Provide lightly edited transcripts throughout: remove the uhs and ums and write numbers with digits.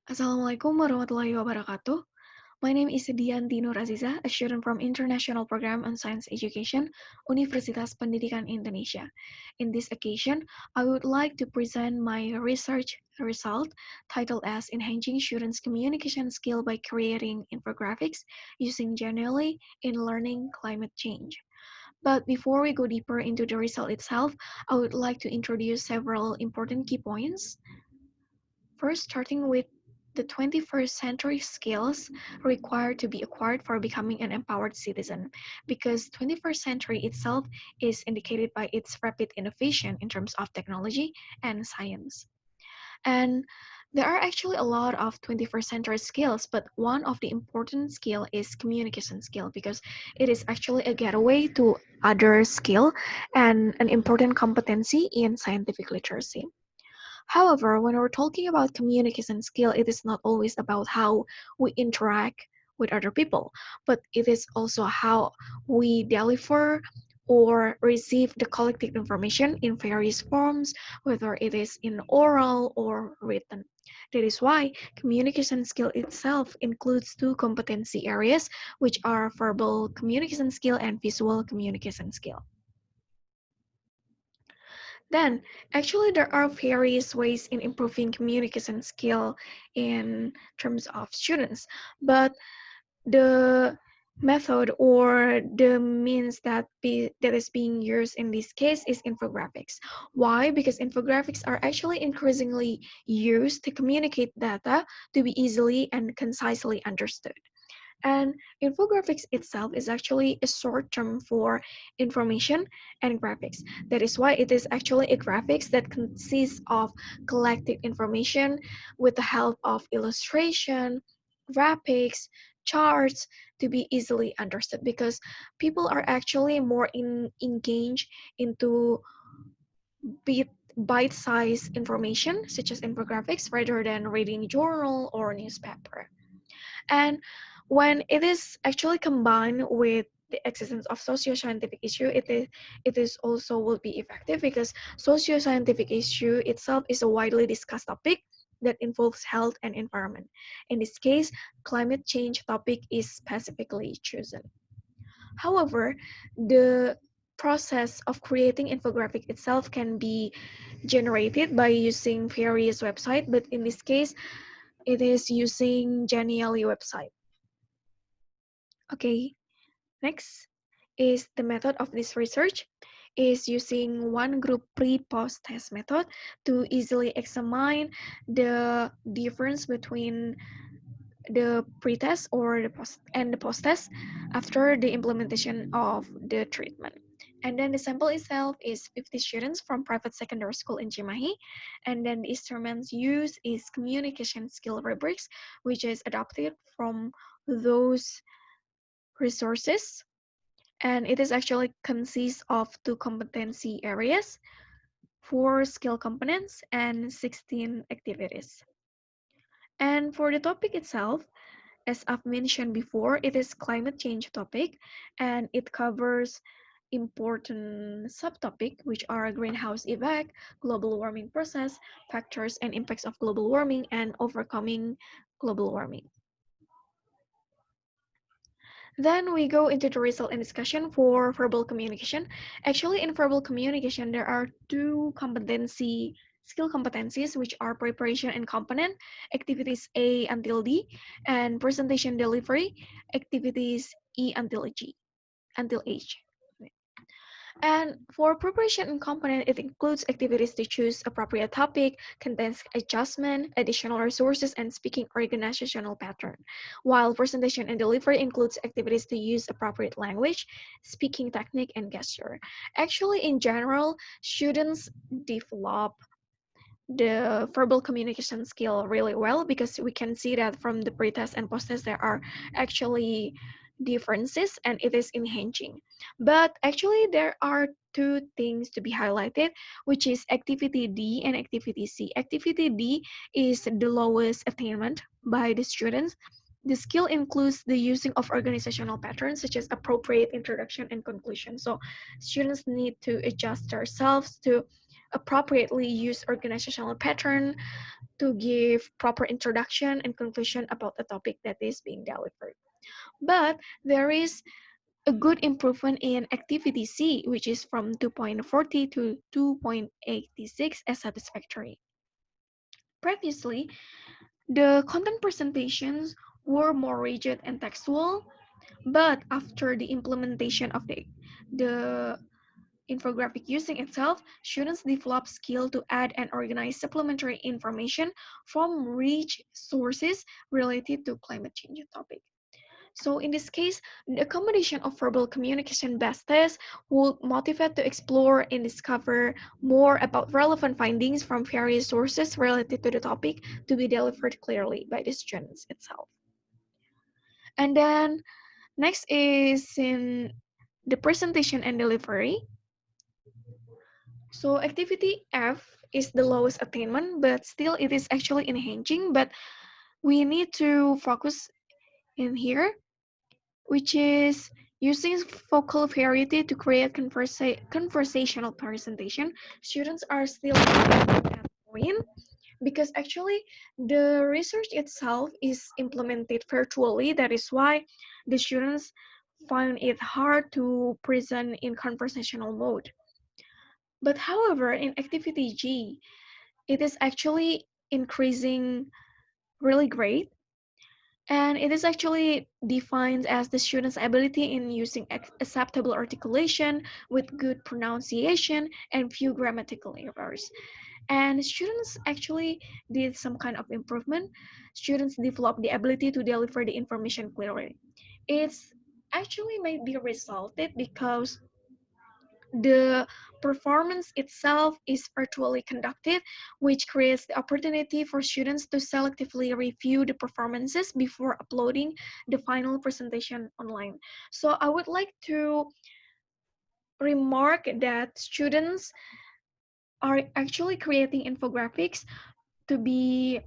Assalamualaikum warahmatullahi wabarakatuh. My name is Dyantie Nur Azizah, a student from International Program on Science Education, Universitas Pendidikan Indonesia. In this occasion, I would like to present my research result titled as Enhancing Students' Communication Skill by Creating Infographics Using Genially in Learning Climate Change. But before we go deeper into the result itself, I would like to introduce several important key points. First, starting with the 21st century skills required to be acquired for becoming an empowered citizen, because 21st century itself is indicated by its rapid innovation in terms of technology and science. And there are actually a lot of 21st century skills, but one of the important skill is communication skill because it is actually a gateway to other skill and an important competency in scientific literacy. However, when we're talking about communication skill, it is not always about how we interact with other people, but it is also how we deliver or receive the collected information in various forms, whether it is in oral or written. That is why communication skill itself includes two competency areas, which are verbal communication skill and visual communication skill. Then, actually, there are various ways in improving communication skill in terms of students, but the method or the means that is being used in this case is infographics. Why? Because infographics are actually increasingly used to communicate data to be easily and concisely understood. And infographics itself is actually a short term for information and graphics. That is why it is actually a graphics that consists of collected information with the help of illustration, graphics, charts to be easily understood because people are actually more engaged into bit bite-sized information such as infographics rather than reading journal or newspaper. And when it is actually combined with the existence of socio-scientific issue, it is also will be effective because socio-scientific issue itself is a widely discussed topic that involves health and environment. In this case, climate change topic is specifically chosen. However, the process of creating infographic itself can be generated by using various websites, but in this case, it is using Genially website. Okay, next is the method of this research is using one group pre-post test method to easily examine the difference between the pre-test or the post and the post-test after the implementation of the treatment. And then the sample itself is 50 students from private secondary school in Cimahi. And then the instruments used is communication skill rubrics, which is adopted from those resources, and it is actually consists of two competency areas, 4 skill components, and 16 activities. And for the topic itself, as I've mentioned before, it is climate change topic, and it covers important subtopic which are greenhouse effect, global warming process, factors and impacts of global warming, and overcoming global warming. Then we go into the result and discussion for verbal communication. Actually, in verbal communication, there are two skill competencies, which are preparation and component, activities A until D, and presentation delivery, activities E until H. And for preparation and component, it includes activities to choose appropriate topic, contains adjustment, additional resources, and speaking organizational pattern. While presentation and delivery includes activities to use appropriate language, speaking technique, and gesture. Actually, in general, students develop the verbal communication skill really well because we can see that from the pre-test and post-test there are actually differences and it is enhancing. But actually there are two things to be highlighted, which is activity D and activity C. Activity D is the lowest attainment by the students. The skill includes the using of organizational patterns such as appropriate introduction and conclusion. So students need to adjust themselves to appropriately use organizational pattern to give proper introduction and conclusion about the topic that is being delivered. But there is a good improvement in activity C, which is from 2.40 to 2.86 as satisfactory. Previously, the content presentations were more rigid and textual, but after the implementation of the infographic using itself, students develop skill to add and organize supplementary information from rich sources related to climate change topic. So in this case, the accommodation of verbal communication-based tests would motivate to explore and discover more about relevant findings from various sources related to the topic to be delivered clearly by the students itself. And then next is in the presentation and delivery. So activity F is the lowest attainment, but still it is actually enhancing, but we need to focus in here, which is using focal variety to create conversational presentation. Students are still at that point because actually the research itself is implemented virtually. That is why the students find it hard to present in conversational mode. But however, in activity G, it is actually increasing really great, and it is actually defined as the student's ability in using acceptable articulation with good pronunciation and few grammatical errors. And students actually did some kind of improvement. Students developed the ability to deliver the information clearly. It's actually might be resulted because the performance itself is virtually conducted, which creates the opportunity for students to selectively review the performances before uploading the final presentation online. So I would like to remark that students are actually creating infographics to be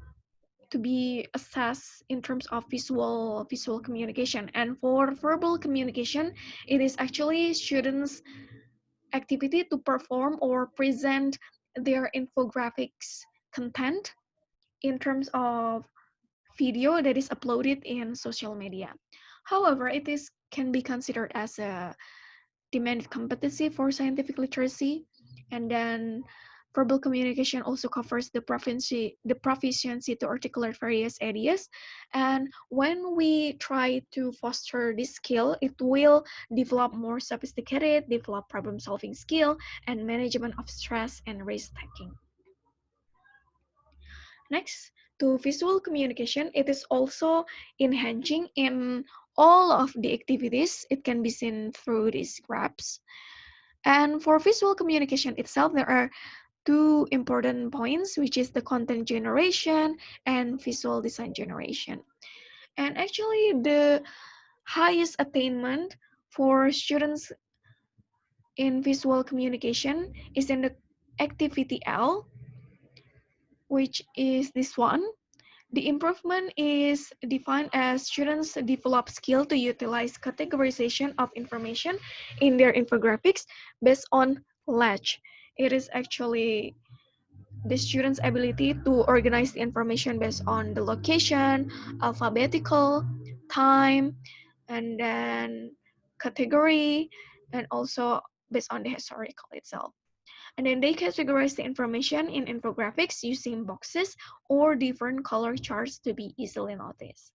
assessed in terms of visual communication, and for verbal communication it is actually students activity to perform or present their infographics content in terms of video that is uploaded in social media. However, it is can be considered as a demanded competency for scientific literacy, and then verbal communication also covers the proficiency to articulate various ideas. And when we try to foster this skill, it will develop more sophisticated, develop problem solving skill and management of stress and risk taking. Next, to visual communication, it is also enhancing in all of the activities. It can be seen through these graphs. And for visual communication itself, there are two important points, which is the content generation and visual design generation. And actually, the highest attainment for students in visual communication is in the activity L, which is this one. The improvement is defined as students develop skill to utilize categorization of information in their infographics based on latch. It is actually the student's ability to organize the information based on the location, alphabetical, time, and then category, and also based on the historical itself. And then they categorize the information in infographics using boxes or different color charts to be easily noticed.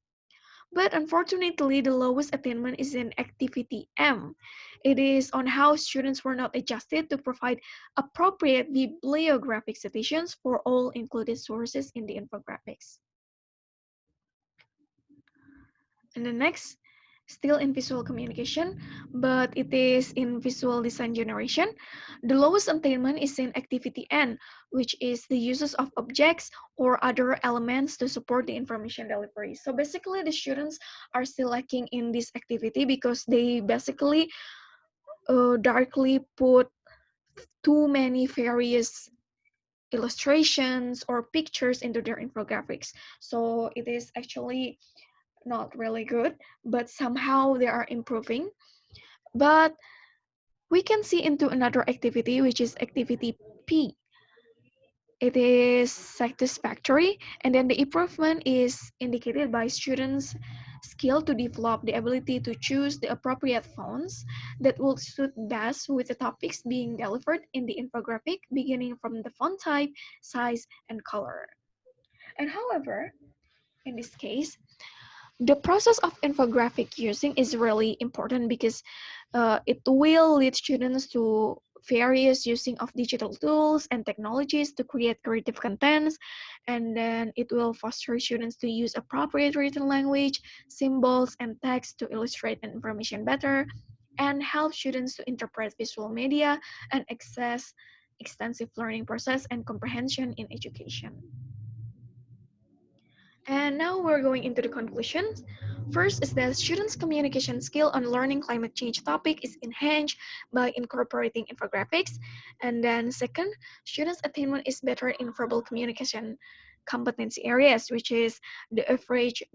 But unfortunately, the lowest attainment is in activity M. It is on how students were not adjusted to provide appropriate bibliographic citations for all included sources in the infographics. And the next, still in visual communication, but it is in visual design generation. The lowest attainment is in activity N, which is the uses of objects or other elements to support the information delivery. So basically, the students are still lacking in this activity because they basically darkly put too many various illustrations or pictures into their infographics. So it is actually not really good, but somehow they are improving. But we can see into another activity, which is activity P. it is satisfactory, and then the improvement is indicated by students' skill to develop the ability to choose the appropriate fonts that will suit best with the topics being delivered in the infographic, beginning from the font type, size, and color. And however, in this case, the process of infographic using is really important because it will lead students to various using of digital tools and technologies to create creative contents, and then it will foster students to use appropriate written language, symbols, and text to illustrate information better, and help students to interpret visual media and access extensive learning process and comprehension in education. And now we're going into the conclusions. First is that students' communication skill on learning climate change topic is enhanced by incorporating infographics. And then second, students' attainment is better in verbal communication competency areas, which is the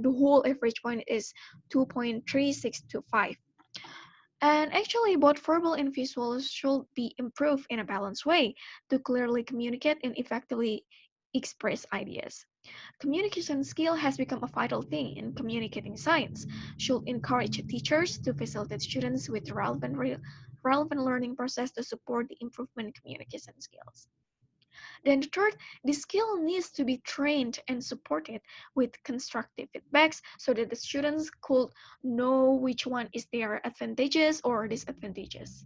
whole average point is 2.3625. And actually, both verbal and visual should be improved in a balanced way to clearly communicate and effectively express ideas. Communication skill has become a vital thing in communicating science, should encourage teachers to facilitate students with relevant learning process to support the improvement in communication skills. Then the third, the skill needs to be trained and supported with constructive feedbacks so that the students could know which one is their advantages or disadvantages.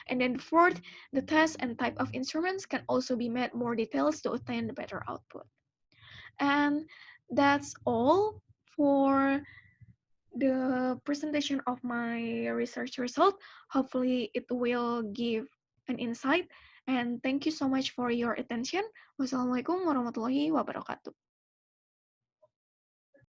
And then fourth, the test and type of instruments can also be made more detailed to attain the better output. And that's all for the presentation of my research result. Hopefully it will give an insight, and thank you so much for your attention. Wassalamualaikum warahmatullahi wabarakatuh.